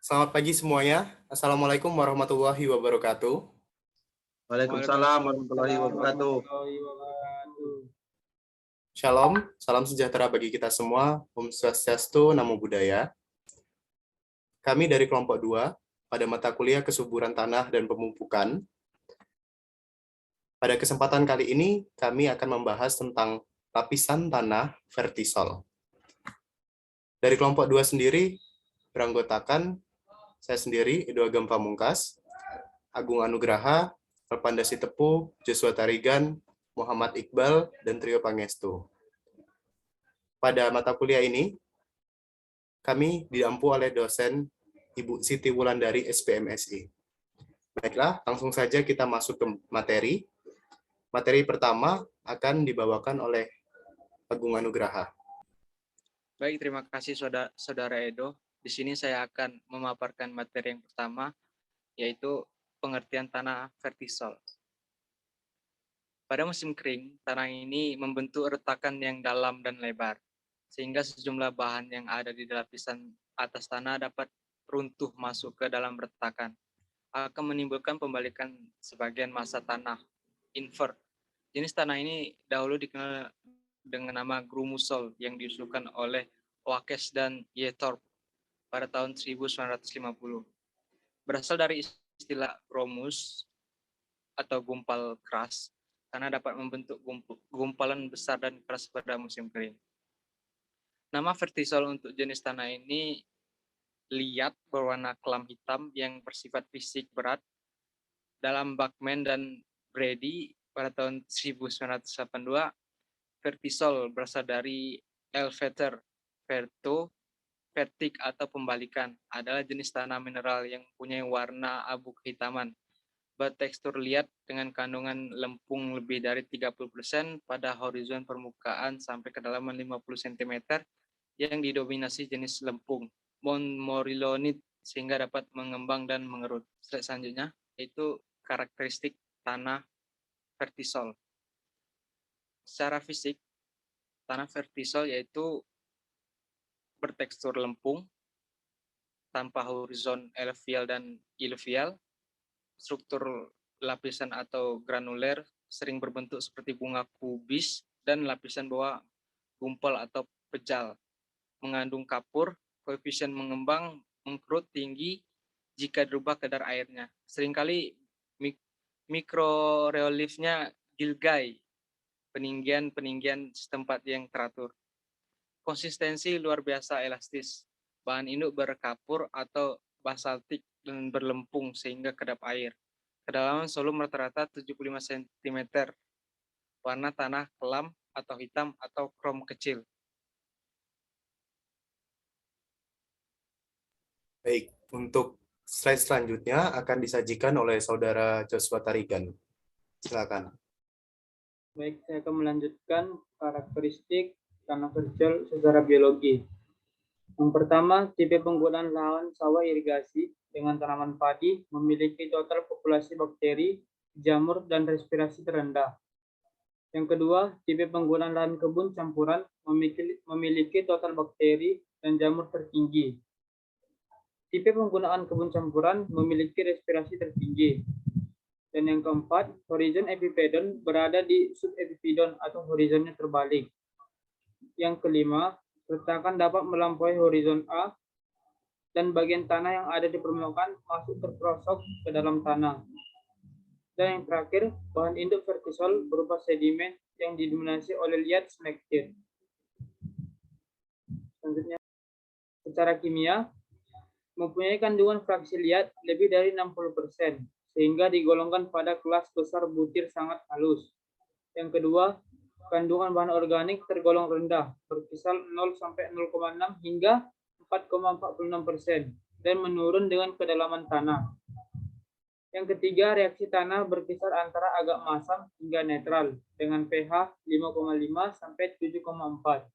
Selamat pagi semuanya. Assalamualaikum warahmatullahi wabarakatuh. Waalaikumsalam warahmatullahi wabarakatuh. Shalom, salam sejahtera bagi kita semua. Om Swastiastu, Namo Buddhaya. Kami dari kelompok 2 pada mata kuliah kesuburan tanah dan pemupukan. Pada kesempatan kali ini, kami akan membahas tentang lapisan tanah vertisol. Dari kelompok 2 sendiri, beranggotakan saya sendiri, Edo Agam Pamungkas, Agung Anugraha, Elpanda Sitepu, Joshua Tarigan, Muhammad Iqbal, dan Trio Pangestu. Pada mata kuliah ini, kami didampu oleh dosen Ibu Siti Wulandari, SPMSI. Baiklah, langsung saja kita masuk ke materi. Materi pertama akan dibawakan oleh Agung Anugraha. Baik, terima kasih Saudara Edo. Di sini saya akan memaparkan materi yang pertama, yaitu pengertian tanah vertisol. Pada musim kering, tanah ini membentuk retakan yang dalam dan lebar, sehingga sejumlah bahan yang ada di lapisan atas tanah dapat runtuh masuk ke dalam retakan, akan menimbulkan pembalikan sebagian massa tanah, invert. Jenis tanah ini dahulu dikenal dengan nama grumusol yang diusulkan oleh Oakes dan Yethorp pada tahun 1950. Berasal dari istilah gromus atau gumpal keras, karena dapat membentuk gumpalan besar dan keras pada musim kering. Nama vertisol untuk jenis tanah ini liat berwarna kelam hitam yang bersifat fisik berat. Dalam Bachmann dan Brady pada tahun 1982, vertisol berasal dari elevator, verto, vertik atau pembalikan, adalah jenis tanah mineral yang mempunyai warna abu kehitaman, bertekstur liat dengan kandungan lempung lebih dari 30% pada horizon permukaan sampai kedalaman 50 cm yang didominasi jenis lempung montmorillonite sehingga dapat mengembang dan mengerut. Selanjutnya yaitu karakteristik tanah vertisol. Secara fisik, tanah vertisol yaitu bertekstur lempung, tanpa horizon eluvial dan iluvial, struktur lapisan atau granuler sering berbentuk seperti bunga kubis, dan lapisan bawah gumpal atau pejal, mengandung kapur, koefisien mengembang, mengkerut tinggi jika dirubah kadar airnya. Seringkali mikroreliefnya gilgai, peninggian setempat yang teratur. Konsistensi luar biasa elastis, bahan induk berkapur atau basaltik dan berlempung sehingga kedap air. Kedalaman solum rata-rata 75 cm. Warna tanah kelam atau hitam atau krom kecil. Baik, untuk slide selanjutnya akan disajikan oleh Saudara Joshua Tarigan. Silakan. Baik, saya akan melanjutkan karakteristik tanah vertisol secara biologi. Yang pertama, tipe penggunaan lahan sawah irigasi dengan tanaman padi memiliki total populasi bakteri, jamur, dan respirasi terendah. Yang kedua, tipe penggunaan lahan kebun campuran memiliki total bakteri dan jamur tertinggi. Tipe penggunaan kebun campuran memiliki respirasi tertinggi. Dan yang keempat, horizon epipedon berada di subepipedon atau horizonnya terbalik. Yang kelima, retakan dapat melampaui horizon A dan bagian tanah yang ada di permukaan masuk terperosok ke dalam tanah. Dan yang terakhir, bahan induk vertisol berupa sedimen yang didominasi oleh liat smektit. Selanjutnya, secara kimia, mempunyai kandungan fraksi liat lebih dari 60%, sehingga digolongkan pada kelas besar butir sangat halus. Yang kedua, kandungan bahan organik tergolong rendah, berkisar 0-0,6 hingga 4,46%, dan menurun dengan kedalaman tanah. Yang ketiga, reaksi tanah berkisar antara agak masam hingga netral, dengan pH 5,5 sampai 7,4.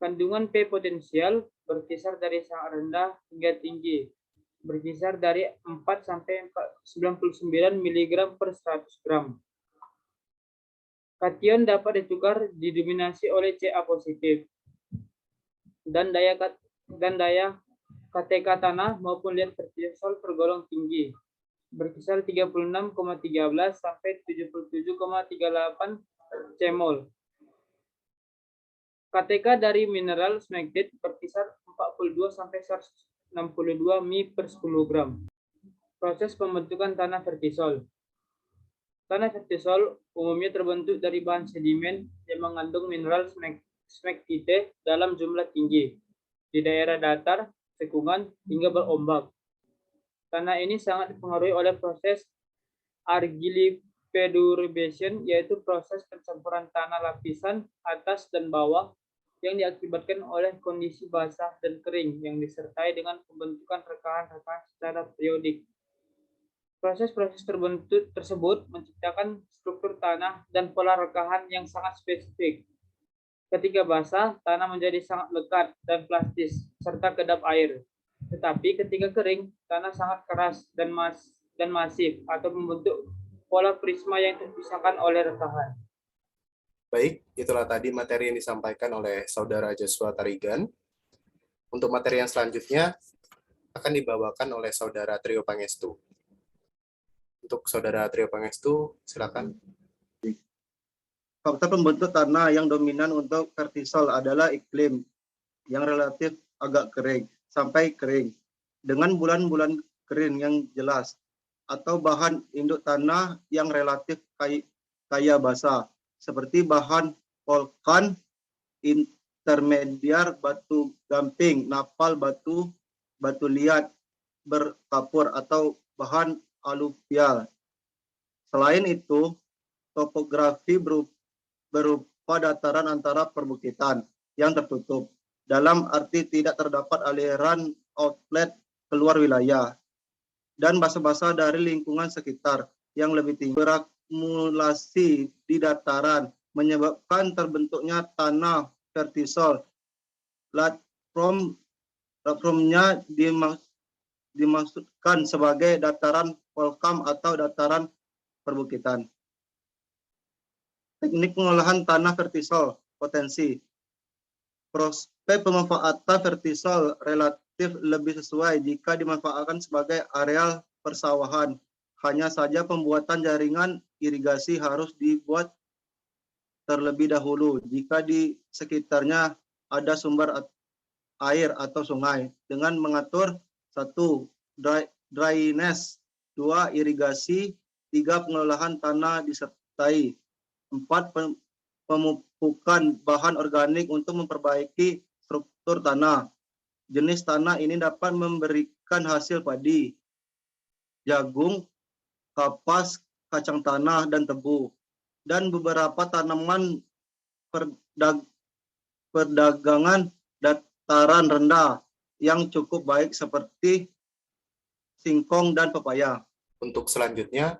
Kandungan P potensial berkisar dari sangat rendah hingga tinggi, berkisar dari 4 sampai 99 mg per 100 gram. Kation dapat ditukar didominasi oleh Ca positif, dan daya KTK tanah maupun liat vertisol tergolong tinggi, berkisar 36,13 sampai 77,38 cmol. KTK dari mineral smegmate berkisar 42 sampai 162 Mi per 10 gram. Proses pembentukan tanah vertisol. Tanah vertisol umumnya terbentuk dari bahan sedimen yang mengandung mineral smegmate dalam jumlah tinggi di daerah datar, cekungan, hingga berombak. Tanah ini sangat dipengaruhi oleh proses argillifederation, yaitu proses pencampuran tanah lapisan atas dan bawah yang diakibatkan oleh kondisi basah dan kering yang disertai dengan pembentukan rekahan-rekahan secara periodik. Proses-proses terbentuk tersebut menciptakan struktur tanah dan pola rekahan yang sangat spesifik. Ketika basah, tanah menjadi sangat lekat dan plastis, serta kedap air. Tetapi ketika kering, tanah sangat keras dan masif atau membentuk pola prisma yang terpisahkan oleh rekahan. Baik, itulah tadi materi yang disampaikan oleh Saudara Joshua Tarigan. Untuk materi yang selanjutnya akan dibawakan oleh Saudara Trio Pangestu. Untuk Saudara Trio Pangestu, silakan. Faktor pembentuk tanah yang dominan untuk vertisol adalah iklim yang relatif agak kering sampai kering dengan bulan-bulan kering yang jelas atau bahan induk tanah yang relatif kaya basah seperti bahan volkan intermediar, batu gamping, napal, batu liat berkapur atau bahan aluvial. Selain itu, topografi berupa dataran antara perbukitan yang tertutup, dalam arti tidak terdapat aliran outlet keluar wilayah, dan basah-basah dari lingkungan sekitar yang lebih tinggi. Berakumulasi di dataran menyebabkan terbentuknya tanah vertisol. Platformnya dimaksudkan sebagai dataran volkan atau dataran perbukitan. Teknik pengolahan tanah vertisol, potensi. Prospek pemanfaatan vertisol relatif lebih sesuai jika dimanfaatkan sebagai areal persawahan. Hanya saja pembuatan jaringan irigasi harus dibuat terlebih dahulu jika di sekitarnya ada sumber air atau sungai, dengan mengatur 1. Drainase, 2. Irigasi, 3. Pengolahan tanah disertai 4. Pemupukan bahan organik untuk memperbaiki struktur tanah. Jenis tanah ini dapat memberikan hasil padi, jagung, kapas, kacang tanah, dan tebu, dan beberapa tanaman perdagangan dataran rendah yang cukup baik seperti singkong dan pepaya. Untuk selanjutnya,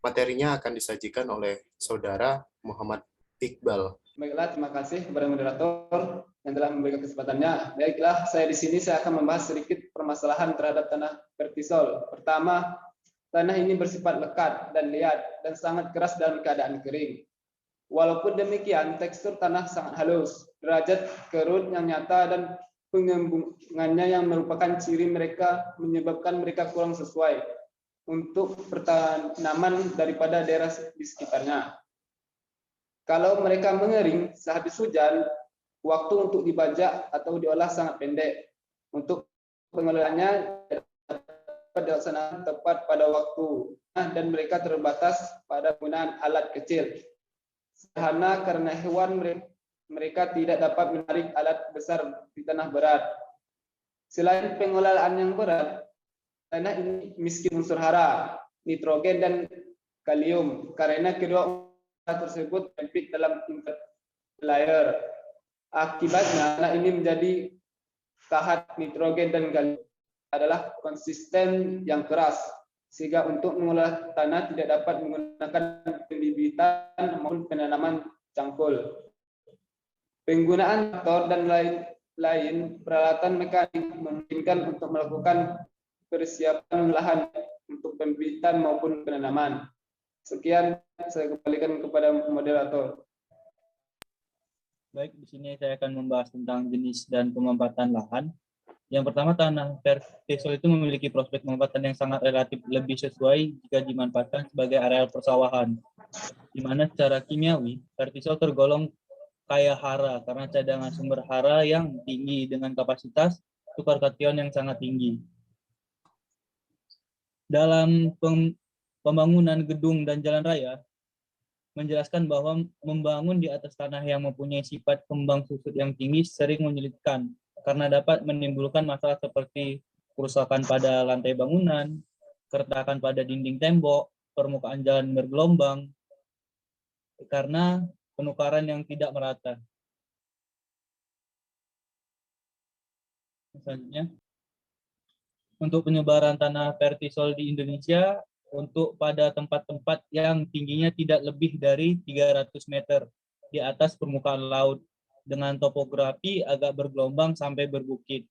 materinya akan disajikan oleh Saudara Muhammad Iqbal. Baiklah, terima kasih kepada moderator yang telah memberikan kesempatannya. Baiklah, saya akan membahas sedikit permasalahan terhadap tanah vertisol. Pertama, tanah ini bersifat lekat dan liat dan sangat keras dalam keadaan kering. Walaupun demikian, tekstur tanah sangat halus, derajat kerut yang nyata dan pengembungannya yang merupakan ciri mereka menyebabkan mereka kurang sesuai untuk pertanaman daripada daerah di sekitarnya. Kalau mereka mengering sehabis hujan, waktu untuk dibajak atau diolah sangat pendek. Untuk pengelolaannya dapat dilaksanakan tepat pada waktu dan mereka terbatas pada penggunaan alat kecil. Sederhana karena hewan mereka tidak dapat menarik alat besar di tanah berat. Selain pengelolaan yang berat, tanah ini miskin unsur hara, nitrogen dan kalium karena kedua tersebut terjepit dalam layer. Akibatnya tanah ini menjadi kahat nitrogen dan kalium adalah konsisten yang keras, sehingga untuk mengolah tanah tidak dapat menggunakan pembibitan maupun penanaman cangkul. Penggunaan traktor dan lain peralatan mekanik memungkinkan untuk melakukan persiapan lahan untuk pembibitan maupun penanaman. Sekian, saya kembalikan kepada moderator. Baik, di sini saya akan membahas tentang jenis dan pemanfaatan lahan. Yang pertama, tanah vertisol itu memiliki prospek pemanfaatan yang sangat relatif lebih sesuai jika dimanfaatkan sebagai areal persawahan, di mana secara kimiawi vertisol tergolong kaya hara karena cadangan sumber hara yang tinggi dengan kapasitas tukar kation yang sangat tinggi. Dalam pembangunan gedung dan jalan raya, menjelaskan bahwa membangun di atas tanah yang mempunyai sifat kembang susut yang tinggi sering menyulitkan karena dapat menimbulkan masalah seperti kerusakan pada lantai bangunan, keretakan pada dinding tembok, permukaan jalan bergelombang, karena penukaran yang tidak merata. Selanjutnya, untuk penyebaran tanah vertisol di Indonesia, untuk pada tempat-tempat yang tingginya tidak lebih dari 300 meter di atas permukaan laut, dengan topografi agak bergelombang sampai berbukit,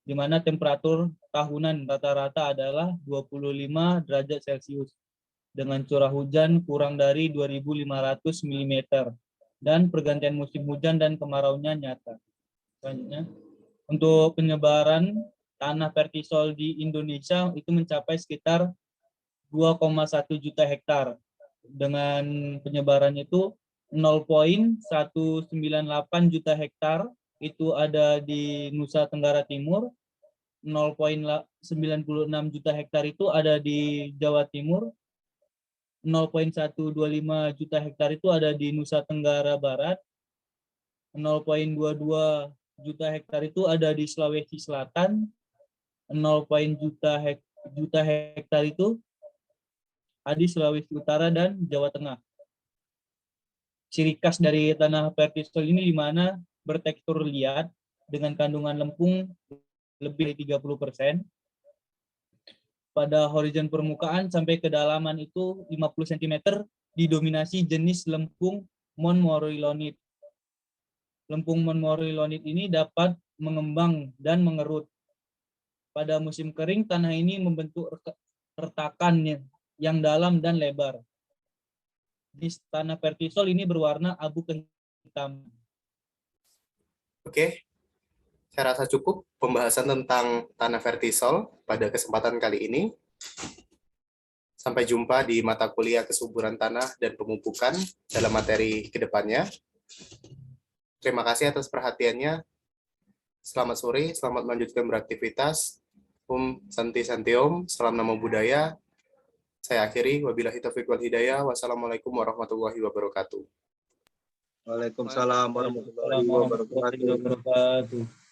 di mana temperatur tahunan rata-rata adalah 25 derajat Celcius, dengan curah hujan kurang dari 2.500 mm, dan pergantian musim hujan dan kemaraunya nyata. Selanjutnya, untuk penyebaran tanah vertisol di Indonesia itu mencapai sekitar 2,1 juta hektar, dengan penyebaran itu 0,198 juta hektar itu ada di Nusa Tenggara Timur, 0,96 juta hektar itu ada di Jawa Timur, 0,125 juta hektar itu ada di Nusa Tenggara Barat, 0,22 juta hektar itu ada di Sulawesi Selatan, 0,1 juta hektar itu ada di Sulawesi Utara dan Jawa Tengah. Ciri khas dari tanah vertisol ini di mana bertekstur liat dengan kandungan lempung lebih dari 30%. Pada horizon permukaan sampai kedalaman itu 50 cm didominasi jenis lempung montmorillonite. Lempung montmorillonite ini dapat mengembang dan mengerut. Pada musim kering, tanah ini membentuk retakan yang dalam dan lebar. Di tanah vertisol ini berwarna abu kehitam. Oke, saya rasa cukup pembahasan tentang tanah vertisol pada kesempatan kali ini. Sampai jumpa di mata kuliah kesuburan tanah dan pemupukan dalam materi kedepannya. Terima kasih atas perhatiannya. Selamat sore, selamat melanjutkan beraktivitas. Santi Santiom, salam nama budaya. Saya akhiri, wabillahi taufiq wal hidayah. Wassalamualaikum warahmatullahi wabarakatuh. Waalaikumsalam warahmatullahi wabarakatuh. wabarakatuh.